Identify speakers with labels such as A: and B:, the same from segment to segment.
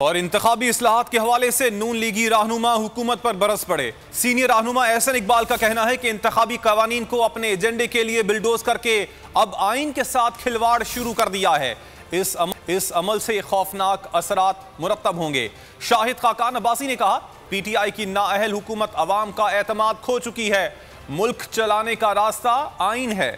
A: اور انتخابی اصلاحات کے حوالے سے نون لیگی رہنما حکومت پر برس پڑے۔ سینئر رہنما احسن اقبال کا کہنا ہے کہ انتخابی قوانین کو اپنے ایجنڈے کے لیے بلڈوز کر کے اب آئین کے ساتھ کھلواڑ شروع کر دیا ہے۔ اس عمل سے خوفناک اثرات مرتب ہوں گے۔ شاہد خاقان عباسی نے کہا پی ٹی آئی کی نااہل حکومت عوام کا اعتماد کھو چکی ہے۔ ملک چلانے کا راستہ آئین ہے۔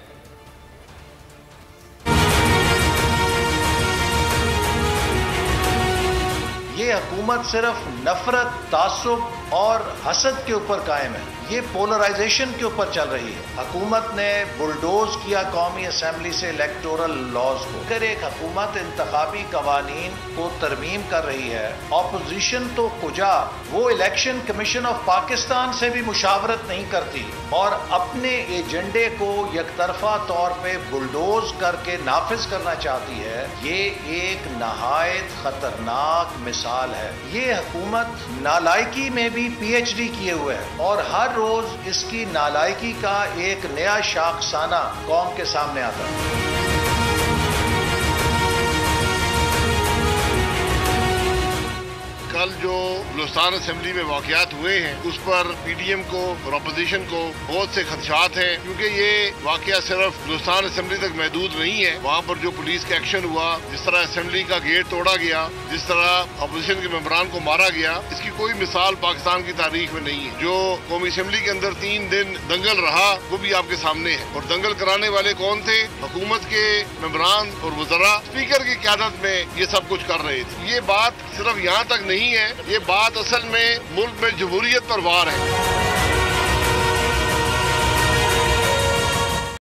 B: یہ حکومت صرف نفرت، تعصب اور حسد کے اوپر قائم ہے۔ یہ پولرائزیشن کے اوپر چل رہی ہے۔ حکومت نے بلڈوز کیا قومی اسمبلی سے الیکٹورل لاز کو۔ اگر ایک حکومت انتخابی قوانین کو ترمیم کر رہی ہے، اپوزیشن تو کجا، وہ الیکشن کمیشن آف پاکستان سے بھی مشاورت نہیں کرتی اور اپنے ایجنڈے کو یک طرفہ طور پہ بلڈوز کر کے نافذ کرنا چاہتی ہے، یہ ایک نہایت خطرناک مثال ہے۔ یہ حکومت نالائکی میں بھی پی ایچ ڈی کیے ہوئے ہے اور ہر روز اس کی نالائکی کا ایک نیا شاخسانہ قوم کے سامنے آتا ہے۔
C: کل جو بلوچستان اسمبلی میں واقعات ہوئے ہیں اس پر پی ڈی ایم کو اور اپوزیشن کو بہت سے خدشات ہیں، کیونکہ یہ واقعہ صرف بلوچستان اسمبلی تک محدود نہیں ہے۔ وہاں پر جو پولیس کا ایکشن ہوا، جس طرح اسمبلی کا گیٹ توڑا گیا، جس طرح اپوزیشن کے ممبران کو مارا گیا، اس کی کوئی مثال پاکستان کی تاریخ میں نہیں ہے۔ جو قومی اسمبلی کے اندر 3 دن دنگل رہا وہ بھی آپ کے سامنے ہے، اور دنگل کرانے والے کون تھے؟ حکومت کے ممبران اور وزراء اسپیکر کی قیادت میں یہ سب کچھ کر رہے تھے۔ یہ بات صرف یہاں تک نہیں ہے، یہ بات اصل میں ملک میں جمہوریت پر وار ہے۔